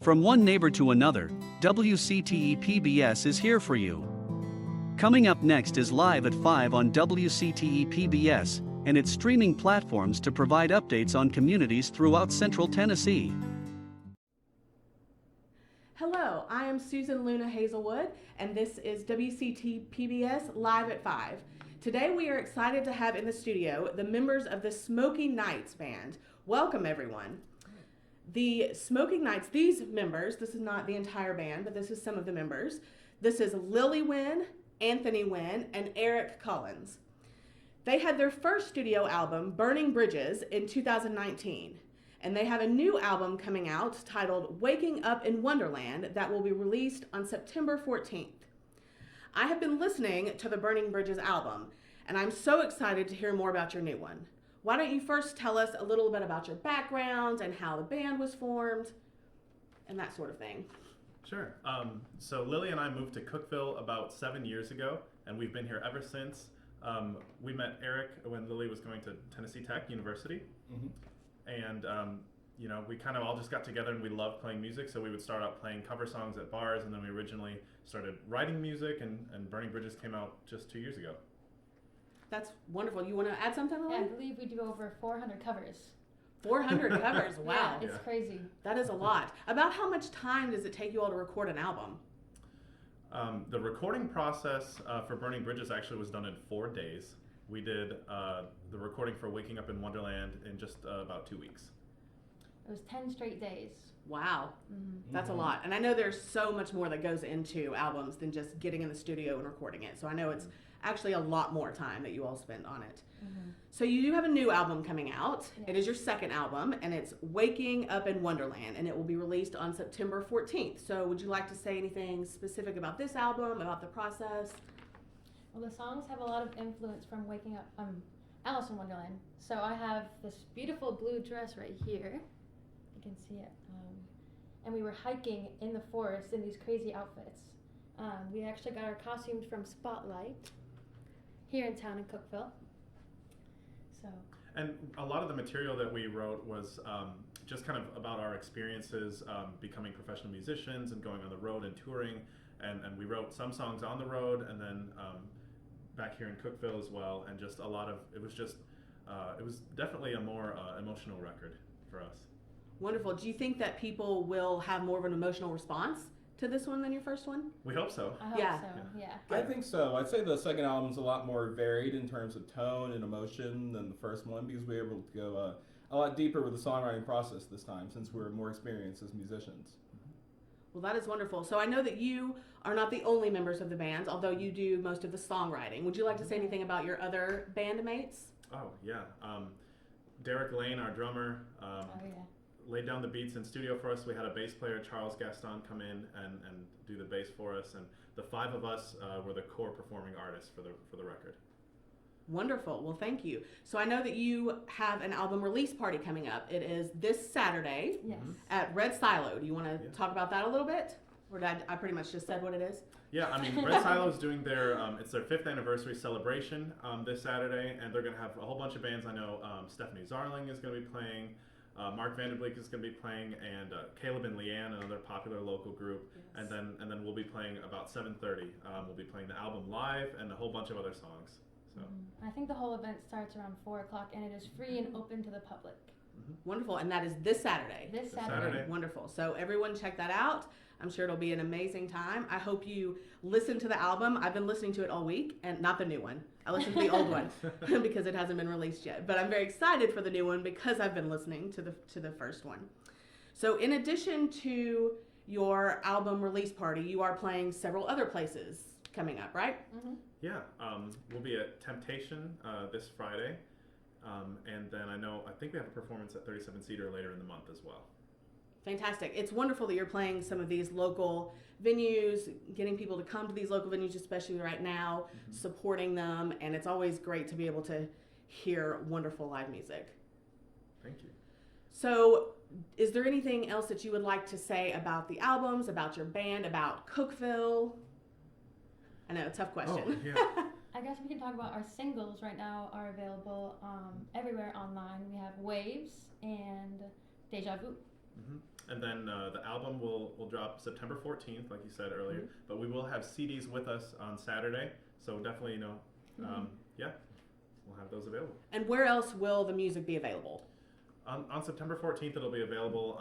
From one neighbor to another, WCTE PBS is here for you. Coming up next is Live at 5 on WCTE PBS and its streaming platforms to provide updates on communities throughout Central Tennessee. Hello, I am Susan Luna-Hazlewood, and this is WCTE PBS Live at 5. Today we are excited to have in the studio the members of the Smoky Nights band. Welcome, everyone. The Smoky Nights, these members, this is not the entire band, but this is some of the members. This is Lily Nguyen, Anthony Nguyen, and Eric Collins. They had their first studio album, Burning Bridges, in 2019. And they have a new album coming out titled Waking Up in Wonderland that will be released on September 14th. I have been listening to the Burning Bridges album, and I'm so excited to hear more about your new one. Why don't you first tell us a little bit about your background and how the band was formed and that sort of thing? Sure. So Lily and I moved to Cookeville about 7 years ago, and we've been here ever since. We met Eric when Lily was going to Tennessee Tech University. And we kind of all just got together and we loved playing music, so we would start out playing cover songs at bars, and then we originally started writing music, and Burning Bridges came out just 2 years ago. That's wonderful. You want to add something, Lily? Yeah, I believe we do over 400 covers. 400 covers, wow. Yeah, it's crazy. That is a lot. About how much time does it take you all to record an album? The recording process for Burning Bridges actually was done in 4 days. We did the recording for Waking Up in Wonderland in just about 2 weeks. It was 10 straight days. Wow, that's a lot. And I know there's so much more that goes into albums than just getting in the studio and recording it. So I know it's actually a lot more time that you all spend on it. So you do have a new album coming out. Yes. It is your second album, and it's Waking Up in Wonderland, and it will be released on September 14th. So would you like to say anything specific about this album, about the process? Well, the songs have a lot of influence from Waking Up, Alice in Wonderland. So I have this beautiful blue dress right here. You can see it. And we were hiking in the forest in these crazy outfits. We actually got our costumes from Spotlight here in town in Cookeville. And a lot of the material that we wrote was just kind of about our experiences becoming professional musicians and going on the road and touring. And we wrote some songs on the road, and then back here in Cookeville as well. And just a lot of, it was definitely a more emotional record for us. Wonderful. Do you think that people will have more of an emotional response to this one than your first one? We hope so. I hope so, yeah. I think so. I'd say the second album's a lot more varied in terms of tone and emotion than the first one, because we were able to go a lot deeper with the songwriting process this time, since we're more experienced as musicians. Well, that is wonderful. So I know that you are not the only members of the band, although you do most of the songwriting. Would you like to say anything about your other bandmates? Oh, yeah. Derek Lane, our drummer, laid down the beats in studio for us. We had a bass player, Charles Gaston, come in and do the bass for us, and the five of us were the core performing artists for the record. Wonderful. Well, thank you. So I know that you have an album release party coming up. It is this Saturday at Red Silo. Do you want to talk about that a little bit? Or did I pretty much just said what it is? Yeah, I mean, Red Silo is doing it's their 5th anniversary celebration this Saturday, and they're going to have a whole bunch of bands. I know Stephanie Zarling is going to be playing, Mark Vanderbleek is going to be playing, and Caleb and Leanne, another popular local group. Yes. And then we'll be playing about 7:30. We'll be playing the album live and a whole bunch of other songs. So. I think the whole event starts around 4 o'clock, and it is free and open to the public. Wonderful. And that is this Saturday. This Saturday. Wonderful. So everyone check that out. I'm sure it'll be an amazing time. I hope you listen to the album. I've been listening to it all week, and not the new one. I listened to the old one because it hasn't been released yet. But I'm very excited for the new one because I've been listening to the first one. So in addition to your album release party, you are playing several other places coming up, right? Yeah, we'll be at Temptation this Friday, and then I think we have a performance at 37 Cedar later in the month as well. Fantastic. It's wonderful that you're playing some of these local venues, getting people to come to these local venues, especially right now, supporting them, and it's always great to be able to hear wonderful live music. Thank you. So, is there anything else that you would like to say about the albums, about your band, about Cookeville? I know, tough question. Oh, yeah. I guess we can talk about our singles right now are available everywhere online. We have Waves and Deja Vu. And then the album will drop September 14th, like you said earlier. But we will have CDs with us on Saturday. So definitely, yeah, we'll have those available. And where else will the music be available? On September 14th, it'll be available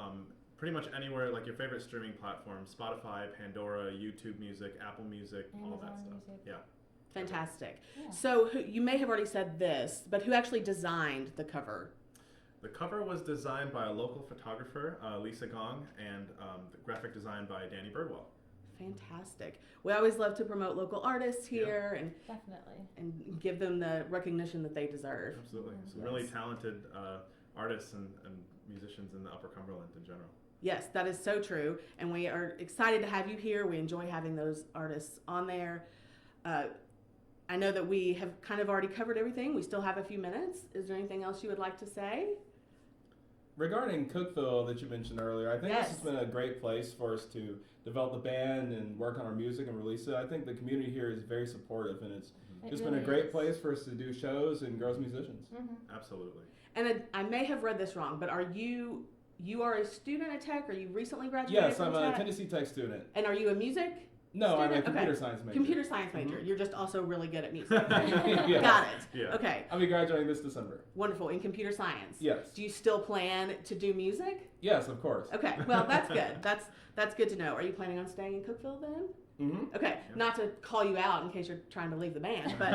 pretty much anywhere, like your favorite streaming platforms, Spotify, Pandora, YouTube Music, Apple Music, all that stuff. Music. Yeah. Fantastic. Yeah. So you may have already said this, but who actually designed the cover? The cover was designed by a local photographer, Lisa Gong, and the graphic design by Danny Birdwell. Fantastic. We always love to promote local artists here Definitely. and give them the recognition that they deserve. Absolutely. Some really talented artists and musicians in the Upper Cumberland in general. Yes, that is so true. And we are excited to have you here. We enjoy having those artists on there. I know that we have kind of already covered everything. We still have a few minutes. Is there anything else you would like to say? Regarding Cookeville that you mentioned earlier, I think Yes. this has been a great place for us to develop the band and work on our music and release it. I think the community here is very supportive, and it's just been a great place for us to do shows and grow as musicians. Absolutely. And I may have read this wrong, but are you are a student at Tech? Or you recently graduated Yes, from I'm a Tech? Tennessee Tech student. And are you a music? No, I'm a student? computer Okay. science major. Computer science major. You're just also really good at music. Yeah. Got it. Yeah. Okay. I'll be graduating this December. Wonderful. In computer science. Yes. Do you still plan to do music? Yes, of course. Okay. Well, that's good. That's good to know. Are you planning on staying in Cookeville then? Mm-hmm. Okay. Not to call you out in case you're trying to leave the band, but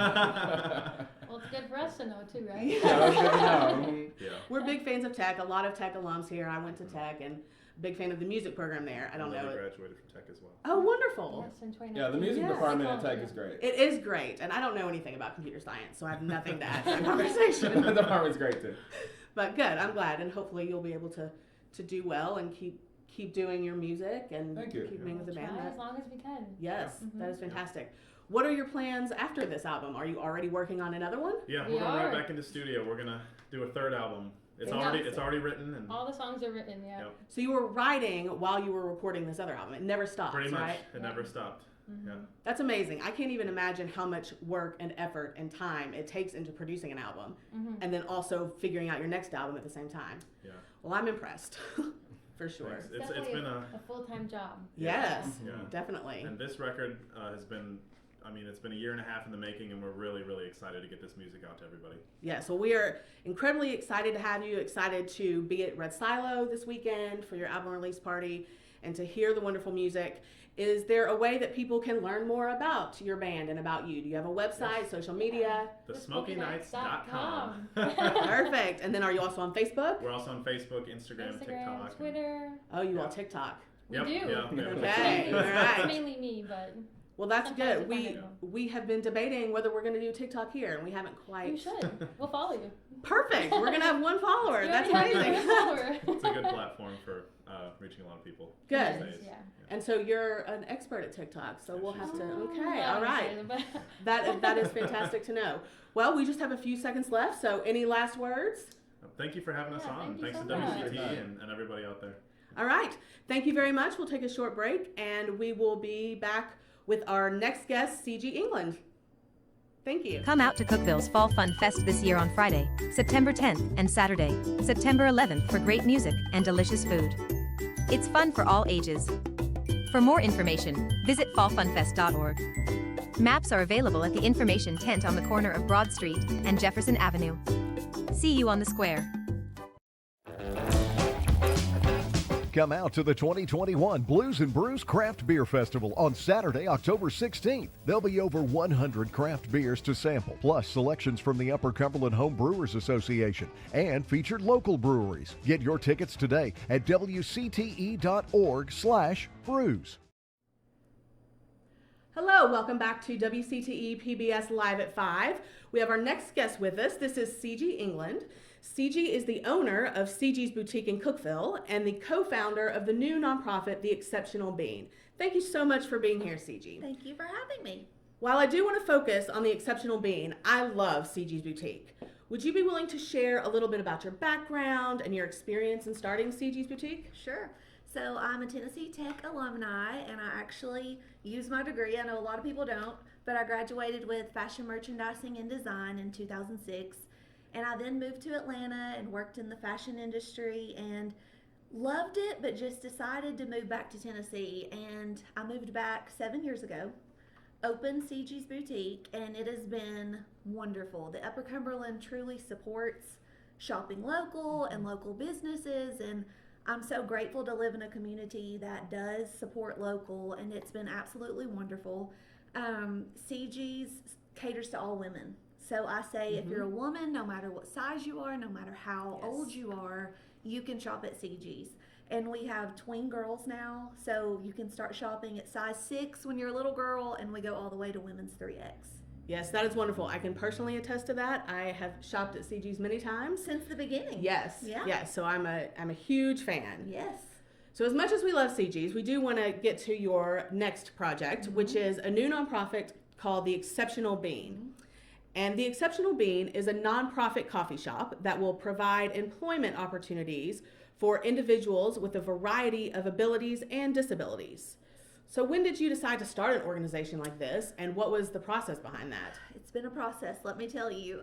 Well, it's good for us to know too, right? Yeah, that's good to know. Mhm. Yeah. we're big fans of Tech. A lot of Tech alums here. I went to Tech and big fan of the music program there. I don't know Lily it. graduated from Tech as well. Oh, wonderful. Yes, in 2019. Yeah, the music Yes. department at Tech is great. It is great, and I don't know anything about computer science, so I have nothing to add to the conversation. the department's great too. But good, I'm glad, and hopefully you'll be able to do well and keep doing your music and Thank you. keep being with the We'll band. try as long as we can. Yes, Yeah. that is fantastic. What are your plans after this album? Are you already working on another one? Yeah, We we're going are. right back into studio. We're gonna do a third album. It's Fantastic. already written and All the songs are written, yeah. Yep. So you were writing while you were recording this other album. It never stops, pretty much right? it never stopped. Yeah. That's amazing. I can't even imagine how much work and effort and time it takes into producing an album and then also figuring out your next album at the same time. Yeah. Well, I'm impressed. For sure. Thanks. It's Definitely been a full-time job. Yes, Yeah. definitely. And this record has been, it's been a year and a half in the making, and we're really, really excited to get this music out to everybody. Yeah, so we are incredibly excited to have you, excited to be at Red Silo this weekend for your album release party and to hear the wonderful music. Is there a way that people can learn more about your band and about you? Do you have a website, social media? TheSmokyNights.com. Perfect. And then are you also on Facebook? We're also on Facebook, Instagram, TikTok. Twitter. Oh, you all TikTok. We Yep, do. yeah. Okay, all right. It's mainly me, but Well, that's Sometimes good. you find it. We have been debating whether we're going to do TikTok here, and we haven't you quite. should. We'll follow you. Perfect. We're going to have one follower. You That's already have amazing. one follower. It's a good platform for reaching a lot of people. Good. these days. Yeah. And so you're an expert at TikTok, so we'll have to. Okay, Well, all right. That is fantastic to know. Well, we just have a few seconds left, so any last words? Thank you for having us Yeah, on. thank you Thanks so to much. WCTE and everybody out there. All right. Thank you very much. We'll take a short break, and we will be back with our next guest, Cigi England. Thank you. Come out to Cookeville's Fall Fun Fest this year on Friday, September 10th, and Saturday, September 11th for great music and delicious food. It's fun for all ages. For more information, visit fallfunfest.org. Maps are available at the information tent on the corner of Broad Street and Jefferson Avenue. See you on the square. Come out to the 2021 Blues and Brews Craft Beer Festival on Saturday, October 16th. There'll be over 100 craft beers to sample, plus selections from the Upper Cumberland Home Brewers Association and featured local breweries. Get your tickets today at wcte.org/brews. Hello, welcome back to WCTE PBS Live at 5. We have our next guest with us. This is Cigi England. Cigi is the owner of Cigi's Boutique in Cookeville and the co-founder of the new nonprofit, The Exceptional Bean. Thank you so much for being here, Cigi. Thank you for having me. While I do want to focus on The Exceptional Bean, I love Cigi's Boutique. Would you be willing to share a little bit about your background and your experience in starting Cigi's Boutique? Sure. So I'm a Tennessee Tech alumni, and I actually use my degree. I know a lot of people don't, but I graduated with fashion merchandising and design in 2006. And I then moved to Atlanta and worked in the fashion industry and Loved it, but just decided to move back to Tennessee, and I moved back 7 years ago. Opened Cigi's Boutique, and it has been wonderful. The Upper Cumberland truly supports shopping local and local businesses, and I'm so grateful to live in a community that does support local, and it's been absolutely wonderful. Cigi's caters to all women. So I say if you're a woman, no matter what size you are, no matter how old you are, you can shop at Cigi's. And we have tween girls now, so you can start shopping at size 6 when you're a little girl, and we go all the way to women's 3X. Yes, that is wonderful. I can personally attest to that. I have shopped at Cigi's many times. Since the beginning. Yes. Yeah. Yes. So I'm a huge fan. Yes. So as much as we love Cigi's, we do want to get to your next project, which is a new nonprofit called The Exceptional Bean. And The Exceptional Bean is a nonprofit coffee shop that will provide employment opportunities for individuals with a variety of abilities and disabilities. So when did you decide to start an organization like this, and what was the process behind that? It's been a process, let me tell you.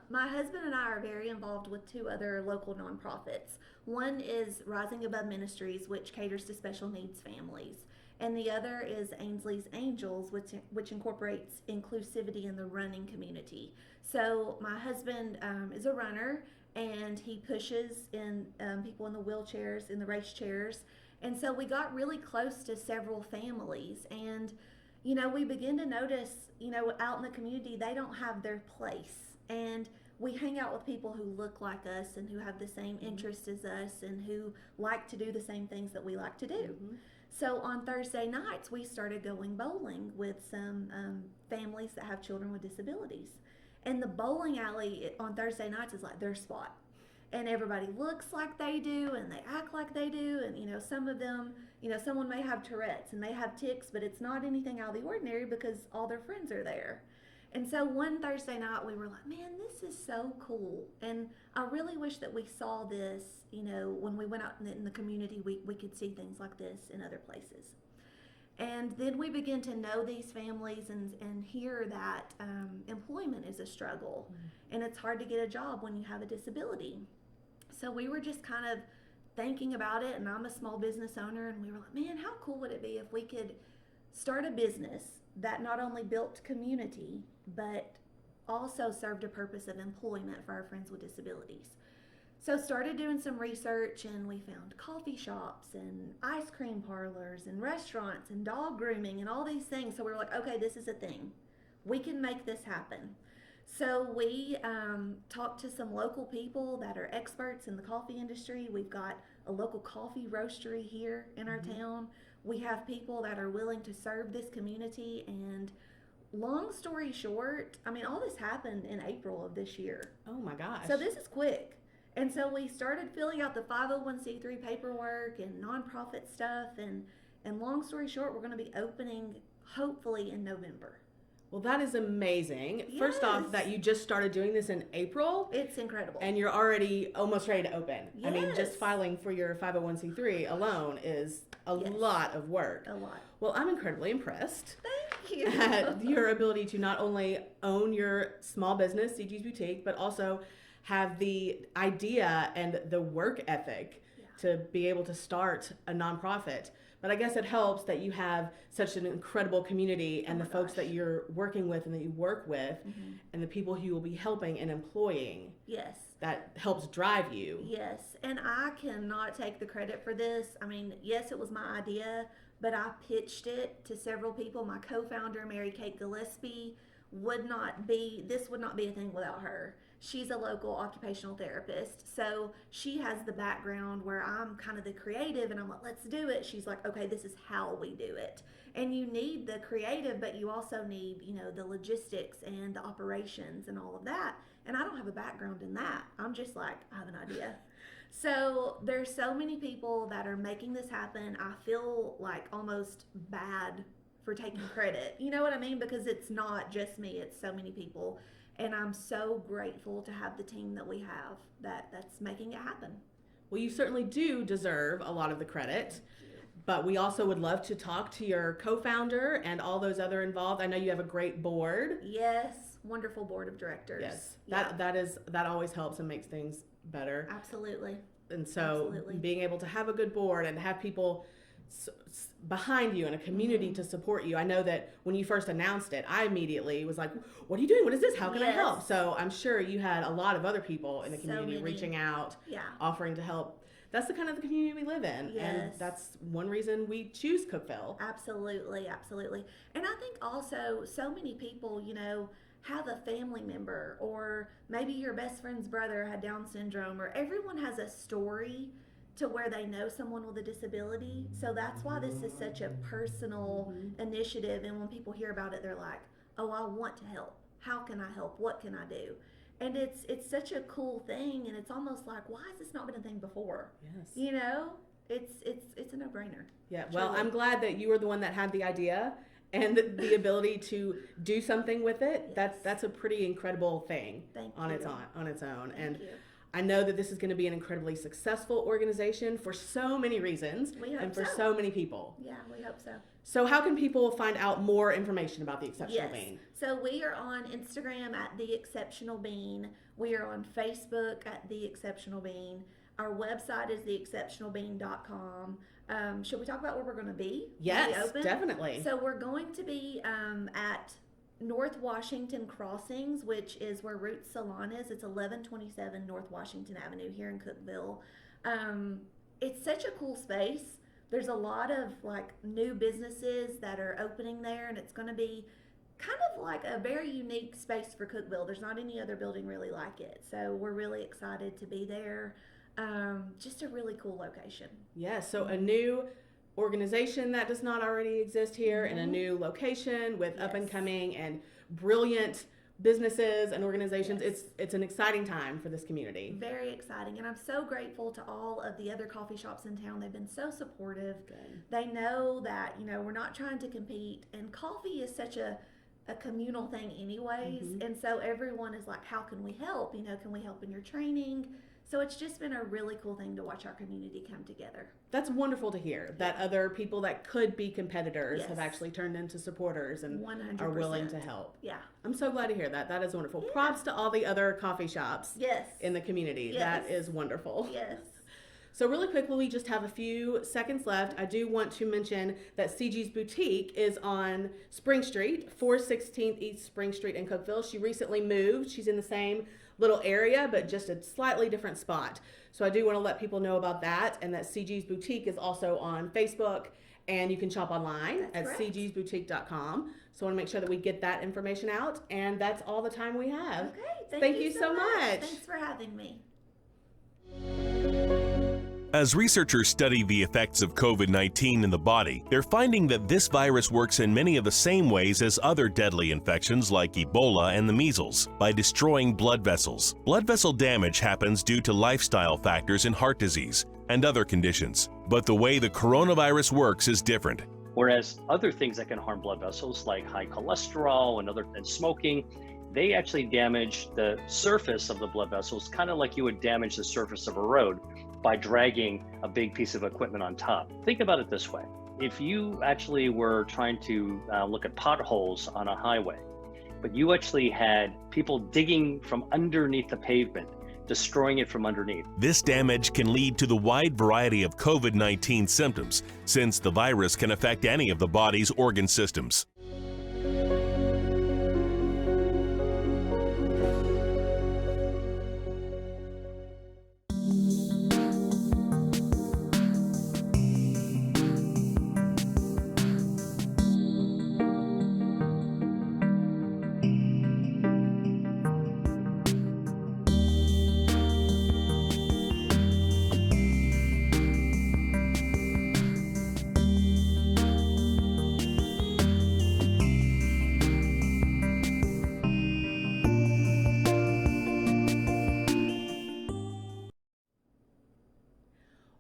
My husband and I are very involved with 2 other local nonprofits. One is Rising Above Ministries, which caters to special needs families. And the other is Ainsley's Angels, which incorporates inclusivity in the running community. So my husband is a runner, and he pushes in people in the wheelchairs, in the race chairs. And so we got really close to several families, and we begin to notice, out in the community, they don't have their place. And we hang out with people who look like us and who have the same interests as us and who like to do the same things that we like to do. So on Thursday nights, we started going bowling with some families that have children with disabilities. And the bowling alley on Thursday nights is like their spot. And everybody looks like they do, and they act like they do. And, some of them, someone may have Tourette's and they have tics, but it's not anything out of the ordinary because all their friends are there. And so one Thursday night, we were like, man, this is so cool. And I really wish that we saw this, when we went out in the community, we could see things like this in other places. And then we begin to know these families and hear that employment is a struggle. And it's hard to get a job when you have a disability. So we were just kind of thinking about it, and I'm a small business owner, and we were like, man, how cool would it be if we could start a business that not only built community, but also served a purpose of employment for our friends with disabilities. So started doing some research, and we found coffee shops and ice cream parlors and restaurants and dog grooming and all these things. So we were like, okay, this is a thing. We can make this happen. So we talked to some local people that are experts in the coffee industry. We've got a local coffee roastery here in our town. We have people that are willing to serve this community. And long story short, all this happened in April of this year. Oh my gosh. So this is quick. And so we started filling out the 501c3 paperwork and nonprofit stuff. And long story short, we're going to be opening hopefully in November. Well, that is amazing. Yes. First off, that you just started doing this in April. It's incredible. And you're already almost ready to open. Yes. Just filing for your 501c3 alone is a lot of work. A lot. Well, I'm incredibly impressed Thank you. at your ability to not only own your small business, Cigi's Boutique, but also have the idea and the work ethic to be able to start a nonprofit. But I guess it helps that you have such an incredible community and the folks that you're working with and that you work with and the people who you will be helping and employing. Yes. That helps drive you. Yes. And I cannot take the credit for this. Yes, it was my idea, but I pitched it to several people. My co-founder, Mary Kate Gillespie, this would not be a thing without her. She's a local occupational therapist, so she has the background where I'm kind of the creative, and I'm like, let's do it. She's like, okay, this is how we do it. And you need the creative, but you also need, the logistics and the operations and all of that. And I don't have a background in that. I'm just like, I have an idea. So there's so many people that are making this happen. I feel like almost bad for taking credit. You know what I mean? Because it's not just me, it's so many people. And I'm so grateful to have the team that we have that's making it happen. Well, you certainly do deserve a lot of the credit, but we also would love to talk to your co-founder and all those other involved. I know you have a great board. Yes, wonderful board of directors. Yes, that always helps and makes things better. Absolutely. And so Absolutely. being able to have a good board and have people behind you and a community to support you. I know that when you first announced it, I immediately was like, what are you doing? What is this? How can I help? Yes. So I'm sure you had a lot of other people in the So community many. reaching out, Yeah. offering to help. That's the kind of the community we live in. And Yes. that's one reason we choose Cookeville. Absolutely, absolutely. And I think also so many people, have a family member, or maybe your best friend's brother had Down syndrome, or everyone has a story to where they know someone with a disability. So that's why this is such a personal initiative. And when people hear about it, they're like, oh, I want to help. How can I help? What can I do? And it's such a cool thing, and it's almost like, why has this not been a thing before? Yes. It's a no-brainer. Yeah. Well, Truly. I'm glad that you were the one that had the idea and the ability to do something with it. Yes. That's a pretty incredible thing Thank on you. its own. Thank And you. I know that this is going to be an incredibly successful organization for so many reasons We hope and for so. so many people. Yeah, we hope so. So how can people find out more information about the Exceptional Yes. Bean? So we are on Instagram at The Exceptional Bean. We are on Facebook at The Exceptional Bean. Our website is theexceptionalbean.com. Should we talk about where we're going to be? when we Yes, open? definitely. So we're going to be at North Washington Crossings, which is where Roots Salon is. It's 1127 North Washington Avenue here in Cookeville. It's such a cool space. There's a lot of new businesses that are opening there, and it's going to be kind of like a very unique space for Cookeville. There's not any other building really like it. So we're really excited to be there. Just a really cool location. Yes, so a new organization that does not already exist here in a Mhm. new location with up and Yes. coming and brilliant businesses and organizations. Yes. It's an exciting time for this community. Very exciting. And I'm so grateful to all of the other coffee shops in town. They've been so supportive. Good. They know that, we're not trying to compete. And coffee is such a communal thing anyways. Mhm. And so everyone is like, how can we help? Can we help in your training? So it's just been a really cool thing to watch our community come together. That's wonderful to hear that other people that could be competitors have Yes. actually turned into supporters and 100%. are willing to help. Yeah. I'm so glad to hear that. That is wonderful. Yeah. Props to all the other coffee shops Yes. in the community. Yes. That is wonderful. Yes. So really quickly, we just have a few seconds left. I do want to mention that Cigi's Boutique is on Spring Street, 416 East Spring Street in Cookeville. She recently moved. She's in the same little area, but just a slightly different spot. So I do want to let people know about that, and that Cigi's Boutique is also on Facebook, and you can shop online That's at correct. cigisboutique.com. So I want to make sure that we get that information out, and that's all the time we have. Okay. Thank you so much. Thanks for having me. As researchers study the effects of COVID-19 in the body, they're finding that this virus works in many of the same ways as other deadly infections like Ebola and the measles, by destroying blood vessels. Blood vessel damage happens due to lifestyle factors in heart disease and other conditions. But the way the coronavirus works is different. Whereas other things that can harm blood vessels, like high cholesterol and smoking, they actually damage the surface of the blood vessels, kind of like you would damage the surface of a road by dragging a big piece of equipment on top. Think about it this way. If you actually were trying to look at potholes on a highway, but you actually had people digging from underneath the pavement, destroying it from underneath. This damage can lead to the wide variety of COVID-19 symptoms, since the virus can affect any of the body's organ systems.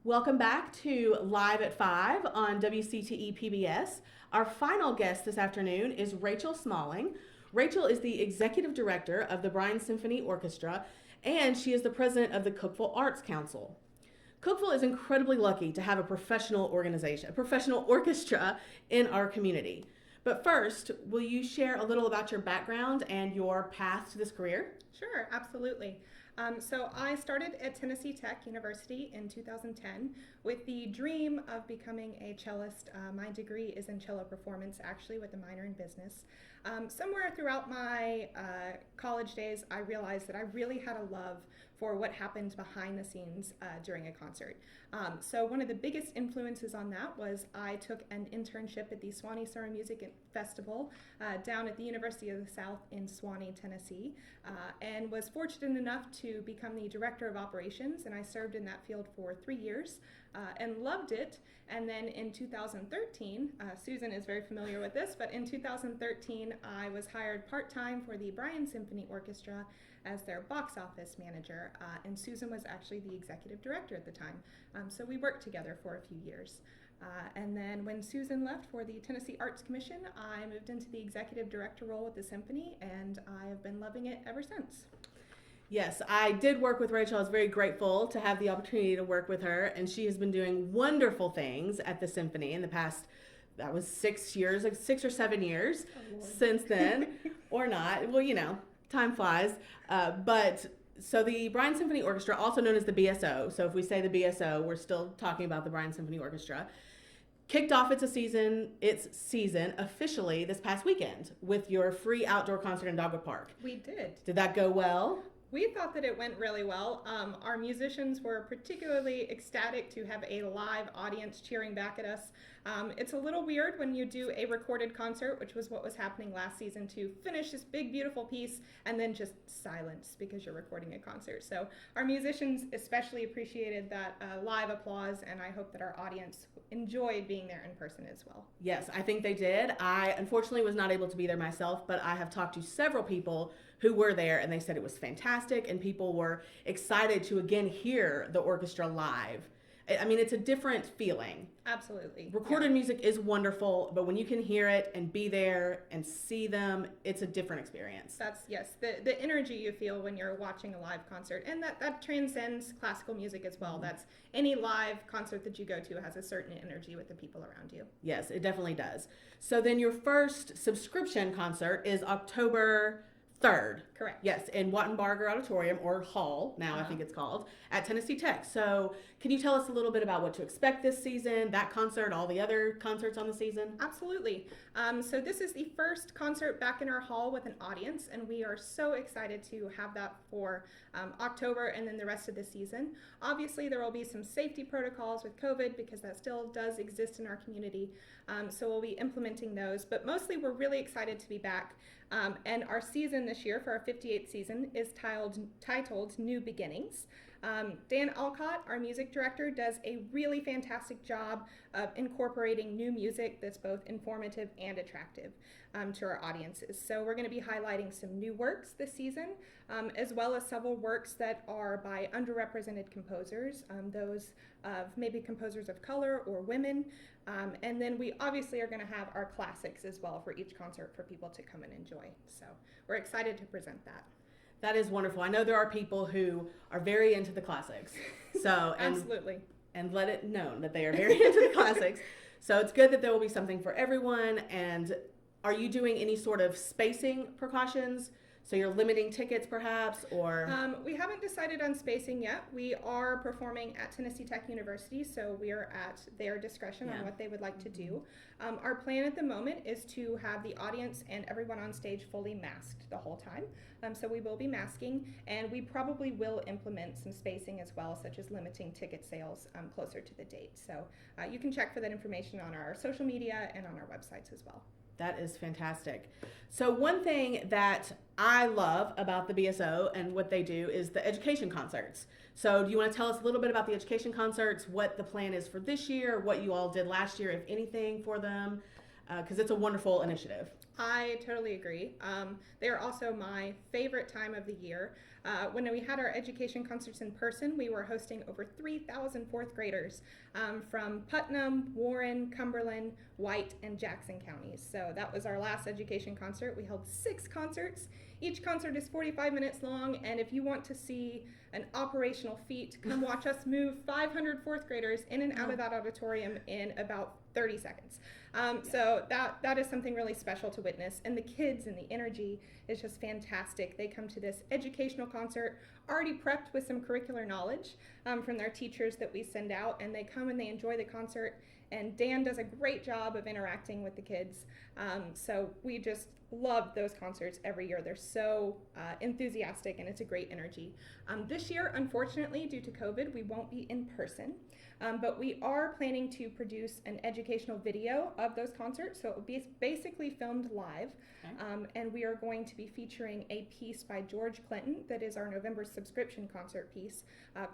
Welcome back to Live at 5 on WCTE PBS. Our final guest this afternoon is Rachel Smalling. Rachel is the executive director of the Bryan Symphony Orchestra, and she is the president of the Cookeville Arts Council. Cookeville is incredibly lucky to have a professional organization, a professional orchestra in our community. But first, will you share a little about your background and your path to this career? Sure, absolutely. So I started at Tennessee Tech University in 2010 with the dream of becoming a cellist. My degree is in cello performance, actually, with a minor in business. Somewhere throughout my college days, I realized that I really had a love for what happened behind the scenes during a concert. So one of the biggest influences on that was I took an internship at the Sonora Music Festival down at the University of the South in Swanee, Tennessee, and was fortunate enough to become the director of operations, and I served in that field for 3 years and loved it. And then in 2013, Susan is very familiar with this, but in 2013 I was hired part-time for the Bryan Symphony Orchestra as their box office manager, and Susan was actually the executive director at the time. So we worked together for a few years. And then when Susan left for the Tennessee Arts Commission, I moved into the executive director role with the symphony, and I have been loving it ever since. Yes, I did work with Rachel. I was very grateful to have the opportunity to work with her, and she has been doing wonderful things at the symphony in the past, that was 6 years, like 6 or 7 years since then, or not. Well, you know, time flies. But so the Bryan Symphony Orchestra, also known as the BSO, so if we say the BSO, we're still talking about the Bryan Symphony Orchestra, kicked off its season officially this past weekend with your free outdoor concert in Dogwood Park. We did. Did that go well? We thought that it went really well. Our musicians were particularly ecstatic to have a live audience cheering back at us. It's a little weird when you do a recorded concert, which was what was happening last season, to finish this big, beautiful piece and then just silence because you're recording a concert. So our musicians especially appreciated that live applause, and I hope that our audience enjoyed being there in person as well. Yes, I think they did. I unfortunately was not able to be there myself, but I have talked to several people who were there, and they said it was fantastic, and people were excited to again hear the orchestra live. I mean, it's a different feeling. Absolutely. Recorded music is wonderful, but when you can hear it and be there and see them, it's a different experience. That's, yes, the energy you feel when you're watching a live concert, and that transcends classical music as well. That's any live concert that you go to has a certain energy with the people around you. Yes, it definitely does. So then your first subscription concert is October 3rd. Correct. Yes, in Wattenbarger Auditorium, or Hall, now I think it's called, at Tennessee Tech. So can you tell us a little bit about what to expect this season, that concert, all the other concerts on the season? Absolutely. So this is the first concert back in our hall with an audience, and we are so excited to have that for October and then the rest of the season. Obviously, there will be some safety protocols with COVID because that still does exist in our community. So we'll be implementing those, but mostly we're really excited to be back. And our season this year, for our 58th season, is titled New Beginnings. Dan Alcott, our music director, does a really fantastic job of incorporating new music that's both informative and attractive to our audiences. So we're going to be highlighting some new works this season, as well as several works that are by underrepresented composers, those of maybe composers of color or women. And then we obviously are going to have our classics as well for each concert for people to come and enjoy. So we're excited to present that. That is wonderful. I know there are people who are very into the classics. So Absolutely. And let it known that they are very into the classics. So it's good that there will be something for everyone. And are you doing any sort of spacing precautions? So you're limiting tickets perhaps, or? We haven't decided on spacing yet. We are performing at Tennessee Tech University, so we are at their discretion on what they would like to do. Our plan at the moment is to have the audience and everyone on stage fully masked the whole time. So we will be masking, and we probably will implement some spacing as well, such as limiting ticket sales closer to the date. So you can check for that information on our social media and on our websites as well. That is fantastic. So one thing that I love about the BSO and what they do is the education concerts. So do you want to tell us a little bit about the education concerts, what the plan is for this year, what you all did last year, if anything, for them? Because it's a wonderful initiative. I totally agree. They are also my favorite time of the year. When we had our education concerts in person, we were hosting over 3,000 fourth graders from Putnam, Warren, Cumberland, White, and Jackson counties. So that was our last education concert. We held 6 concerts. Each concert is 45 minutes long, and if you want to see an operational feat, come watch us move 500 fourth graders in and out of that auditorium in about 30 seconds. So that is something really special to witness, and the kids and the energy is just fantastic. They come to this educational concert already prepped with some curricular knowledge from their teachers that we send out, and they come and they enjoy the concert. And Dan does a great job of interacting with the kids. So we just love those concerts every year. They're so enthusiastic, and it's a great energy. This year, unfortunately, due to COVID, we won't be in person. But we are planning to produce an educational video of those concerts. So it will be basically filmed live. Okay. And we are going to be featuring a piece by George Clinton that is our November subscription concert piece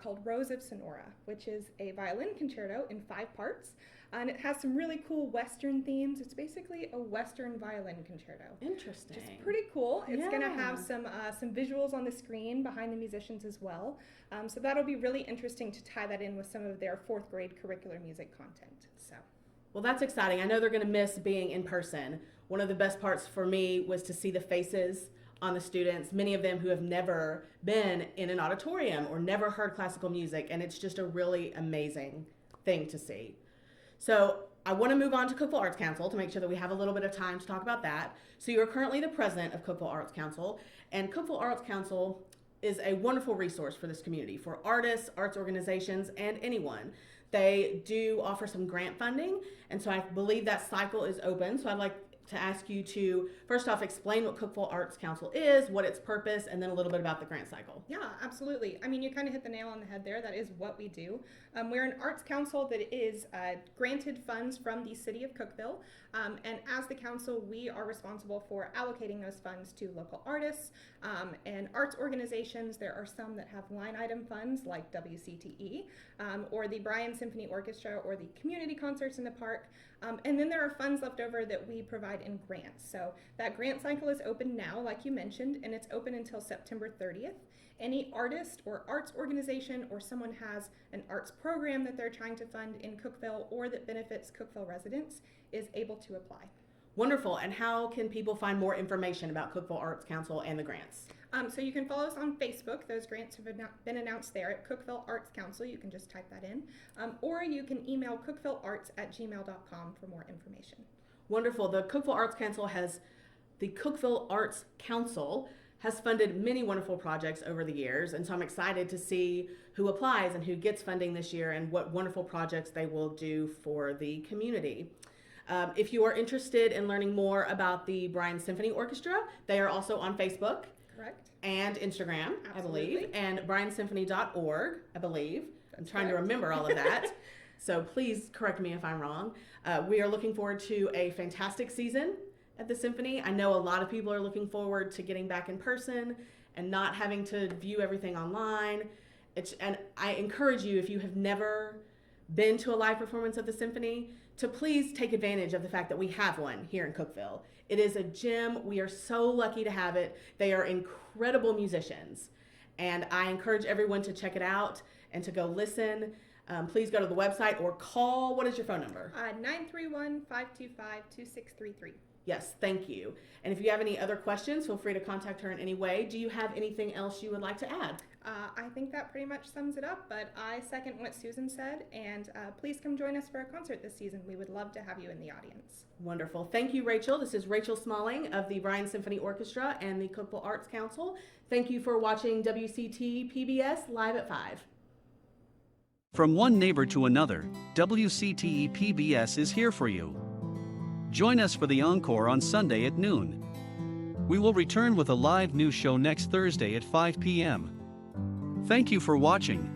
called Rose of Sonora, which is a violin concerto in 5 parts. And it has some really cool Western themes. It's basically a Western violin concerto. Interesting. Which is pretty cool. It's going to Yeah. have some visuals on the screen behind the musicians as well. So that'll be really interesting to tie that in with some of their 4th grade curricular music content. So. Well, that's exciting. I know they're going to miss being in person. One of the best parts for me was to see the faces on the students, many of them who have never been in an auditorium or never heard classical music, and it's just a really amazing thing to see. So I want to move on to Cookeville Arts Council to make sure that we have a little bit of time to talk about that. So you're currently the president of Cookeville Arts Council, and Cookeville Arts Council is a wonderful resource for this community, for artists, arts organizations, and anyone. They do offer some grant funding, and so I believe that cycle is open. So I'd like to ask you to, first off, explain what Cookeville Arts Council is, what its purpose, and then a little bit about the grant cycle. Yeah, absolutely. I mean, you kind of hit the nail on the head there. That is what we do. We're an arts council that is granted funds from the city of Cookeville. And as the council, we are responsible for allocating those funds to local artists and arts organizations. There are some that have line item funds like WCTE or the Bryan Symphony Orchestra or the community concerts in the park. And then there are funds left over that we provide in grants. So that grant cycle is open now, like you mentioned, and it's open until September 30th. Any artist or arts organization or someone has an arts program that they're trying to fund in Cookeville or that benefits Cookeville residents is able to apply. Wonderful. And how can people find more information about Cookeville Arts Council and the grants? So you can follow us on Facebook. Those grants have been announced there at Cookeville Arts Council. You can just type that in. Or you can email cookevillearts@gmail.com for more information. Wonderful. The Cookeville Arts Council has funded many wonderful projects over the years, and so I'm excited to see who applies and who gets funding this year and what wonderful projects they will do for the community. If you are interested in learning more about the Bryan Symphony Orchestra, they are also on Facebook. Correct. And Instagram, Absolutely. I believe, and bryansymphony.org, I believe. I'm trying to correct. remember all of that. So please correct me if I'm wrong. We are looking forward to a fantastic season at the Symphony. I know a lot of people are looking forward to getting back in person and not having to view everything online. And I encourage you, if you have never been to a live performance of the Symphony, to please take advantage of the fact that we have one here in Cookeville. It is a gem. We are so lucky to have it. They are incredible musicians, and I encourage everyone to check it out and to go listen. Please go to the website or call. What is your phone number? 931-525-2633. Yes, thank you. And if you have any other questions, feel free to contact her in any way. Do you have anything else you would like to add? I think that pretty much sums it up, but I second what Susan said, and please come join us for a concert this season. We would love to have you in the audience. Wonderful. Thank you, Rachel. This is Rachel Smalling of the Bryan Symphony Orchestra and the Cookeville Arts Council. Thank you for watching WCTE PBS Live at 5. From one neighbor to another, WCTE PBS is here for you. Join us for the encore on Sunday at noon. We will return with a live news show next Thursday at 5 p.m. Thank you for watching.